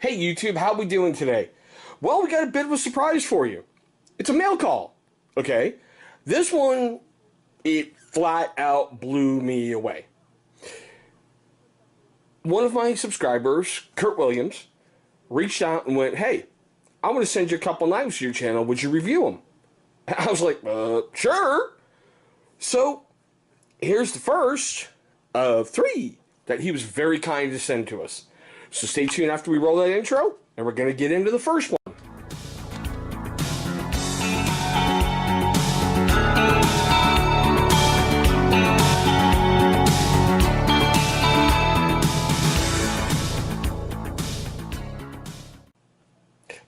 Hey YouTube, how we doing today? Well, we got a bit of a surprise for you. It's a mail call, okay? This one, it flat out blew me away. One of my subscribers, Kurt Williams, reached out and went, hey, I want to send you a couple knives to your channel. Would you review them? I was like, sure. So, here's the first of 3 that he was very kind to send to us. So stay tuned after we roll that intro, and we're going to get into the first one.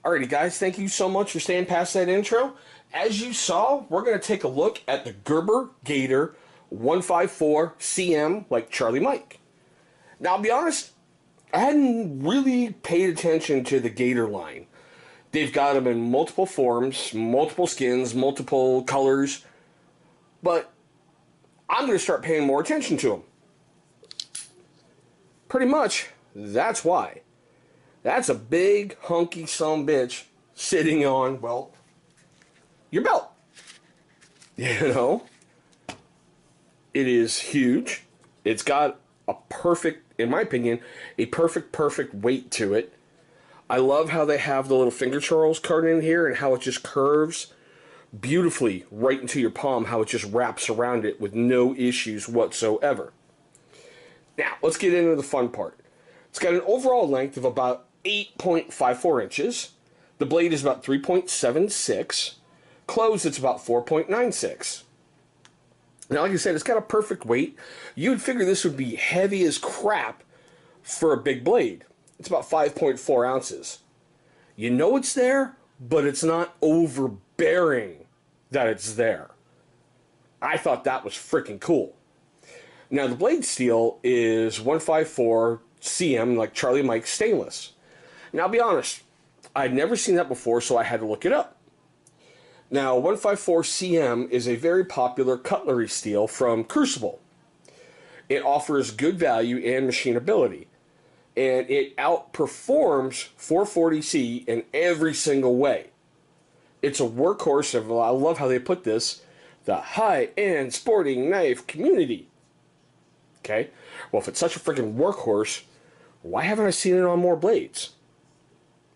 Alrighty guys, thank you so much for staying past that intro. As you saw, we're going to take a look at the Gerber Gator 154 CM like Charlie Mike. Now, I'll be honest, I hadn't really paid attention to the Gator line. They've got them in multiple forms, multiple skins, multiple colors, but I'm going to start paying more attention to them. Pretty much, that's why. That's a big, hunky sumbitch sitting on, well, your belt. You know? It is huge. It's got a perfect, in my opinion, a perfect weight to it. I love how they have the little finger trolls cut in here and how it just curves beautifully right into your palm, how it just wraps around it with no issues whatsoever. Now, let's get into the fun part. It's got an overall length of about 8.54 inches. The blade is about 3.76. Closed, it's about 4.96. Now, like I said, it's got a perfect weight. You would figure this would be heavy as crap for a big blade. It's about 5.4 ounces. You know it's there, but it's not overbearing that it's there. I thought that was freaking cool. Now, the blade steel is 154 CM, like Charlie Mike stainless. Now, I'll be honest, I'd never seen that before, so I had to look it up. Now, 154 CM is a very popular cutlery steel from Crucible. It offers good value and machinability, and it outperforms 440C in every single way. It's a workhorse of, I love how they put this, the high-end sporting knife community. Okay? Well, if it's such a freaking workhorse, why haven't I seen it on more blades?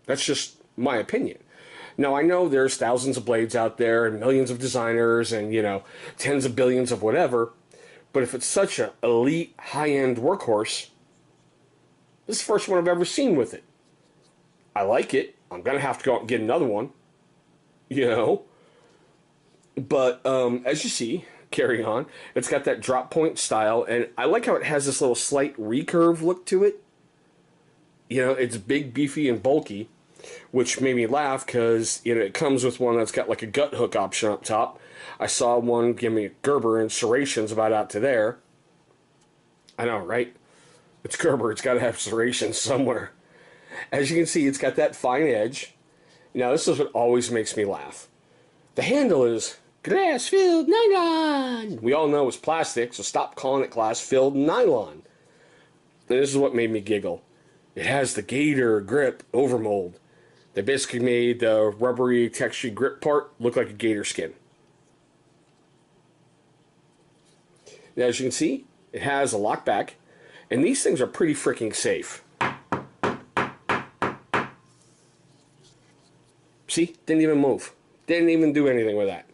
That's just my opinion. Now, I know there's thousands of blades out there and millions of designers and, you know, tens of billions of whatever, but if it's such an elite, high-end workhorse, this is the first one I've ever seen with it. I like it. I'm going to have to go out and get another one, you know. But as you see, carry on, it's got that drop point style, and I like how it has this little slight recurve look to it. You know, it's big, beefy, and bulky, which made me laugh because, you know, it comes with one that's got like a gut hook option up top. I saw one give me a Gerber and serrations about out to there. I know, right? It's Gerber. It's got to have serrations somewhere. As you can see, it's got that fine edge. Now, this is what always makes me laugh. The handle is glass-filled nylon. We all know it's plastic, so stop calling it glass-filled nylon. And this is what made me giggle. It has the Gator grip overmold. They basically made the rubbery textured grip part look like a gator skin. Now, as you can see, it has a lock back, and these things are pretty freaking safe. See? Didn't even move. Didn't even do anything with that.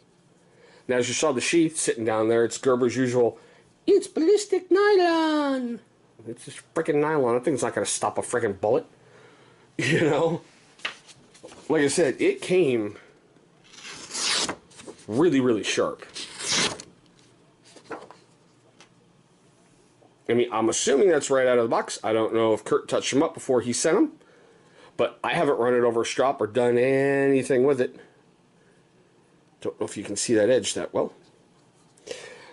Now, as you saw the sheath sitting down there, it's Gerber's usual, it's ballistic nylon. It's just freaking nylon. I think it's not going to stop a freaking bullet. You know? Like I said, it came really, really sharp. I mean, I'm assuming that's right out of the box. I don't know if Kurt touched them up before he sent them, but I haven't run it over a strop or done anything with it. Don't know if you can see that edge that well.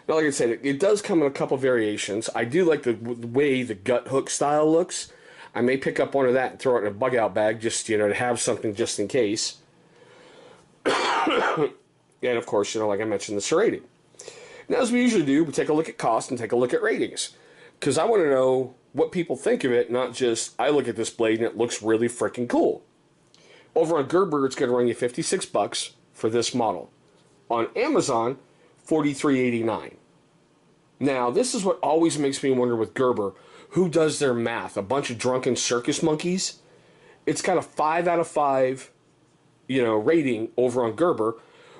Now, like I said, it does come in a couple variations. I do like the way the gut hook style looks. I may pick up one of that and throw it in a bug out bag just, you know, to have something just in case. And, of course, you know, like I mentioned, the serrating. Now, as we usually do, we take a look at cost and take a look at ratings. Because I want to know what people think of it, not just, I look at this blade and it looks really freaking cool. Over on Gerber, it's going to run you $56 for this model. On Amazon, $43.89. Now, this is what always makes me wonder with Gerber, who does their math? A bunch of drunken circus monkeys? It's got a 5 out of 5, rating over on Gerber,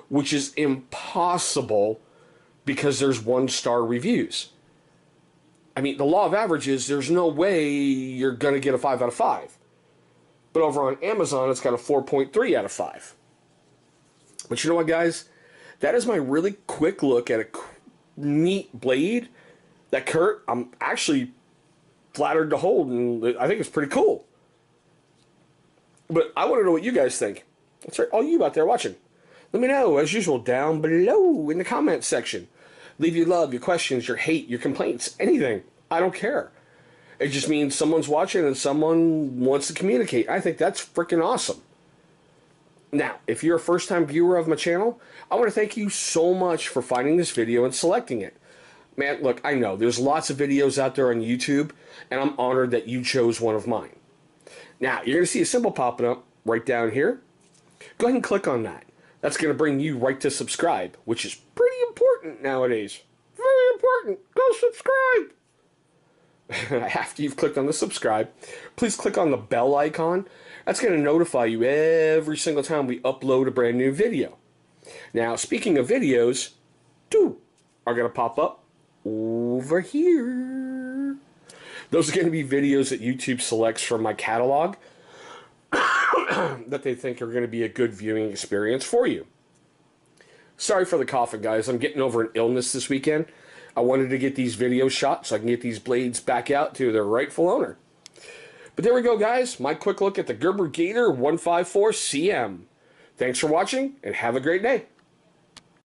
which is impossible because there's 1-star reviews. I mean, the law of averages, there's no way you're going to get a 5 out of 5. But over on Amazon, it's got a 4.3 out of 5. But you know what, guys? That is my really quick look at a neat blade that Kurt, I'm actually flattered to hold, and I think it's pretty cool. But I want to know what you guys think. That's right, all you out there watching. Let me know, as usual, down below in the comments section. Leave your love, your questions, your hate, your complaints, anything. I don't care. It just means someone's watching and someone wants to communicate. I think that's freaking awesome. Now, if you're a first-time viewer of my channel, I want to thank you so much for finding this video and selecting it. Man, look, I know there's lots of videos out there on YouTube, and I'm honored that you chose one of mine. Now, you're going to see a symbol popping up right down here. Go ahead and click on that. That's going to bring you right to subscribe, which is pretty important nowadays. Very important. Go subscribe. After you've clicked on the subscribe, please click on the bell icon. That's going to notify you every single time we upload a brand new video. Now, speaking of videos, 2 are going to pop up over here. Those are going to be videos that YouTube selects from my catalog that they think are going to be a good viewing experience for you. Sorry for the coughing, guys. I'm getting over an illness this weekend. I wanted to get these videos shot so I can get these blades back out to their rightful owner. But there we go, guys. My quick look at the Gerber Gator 154 CM. Thanks for watching, and have a great day.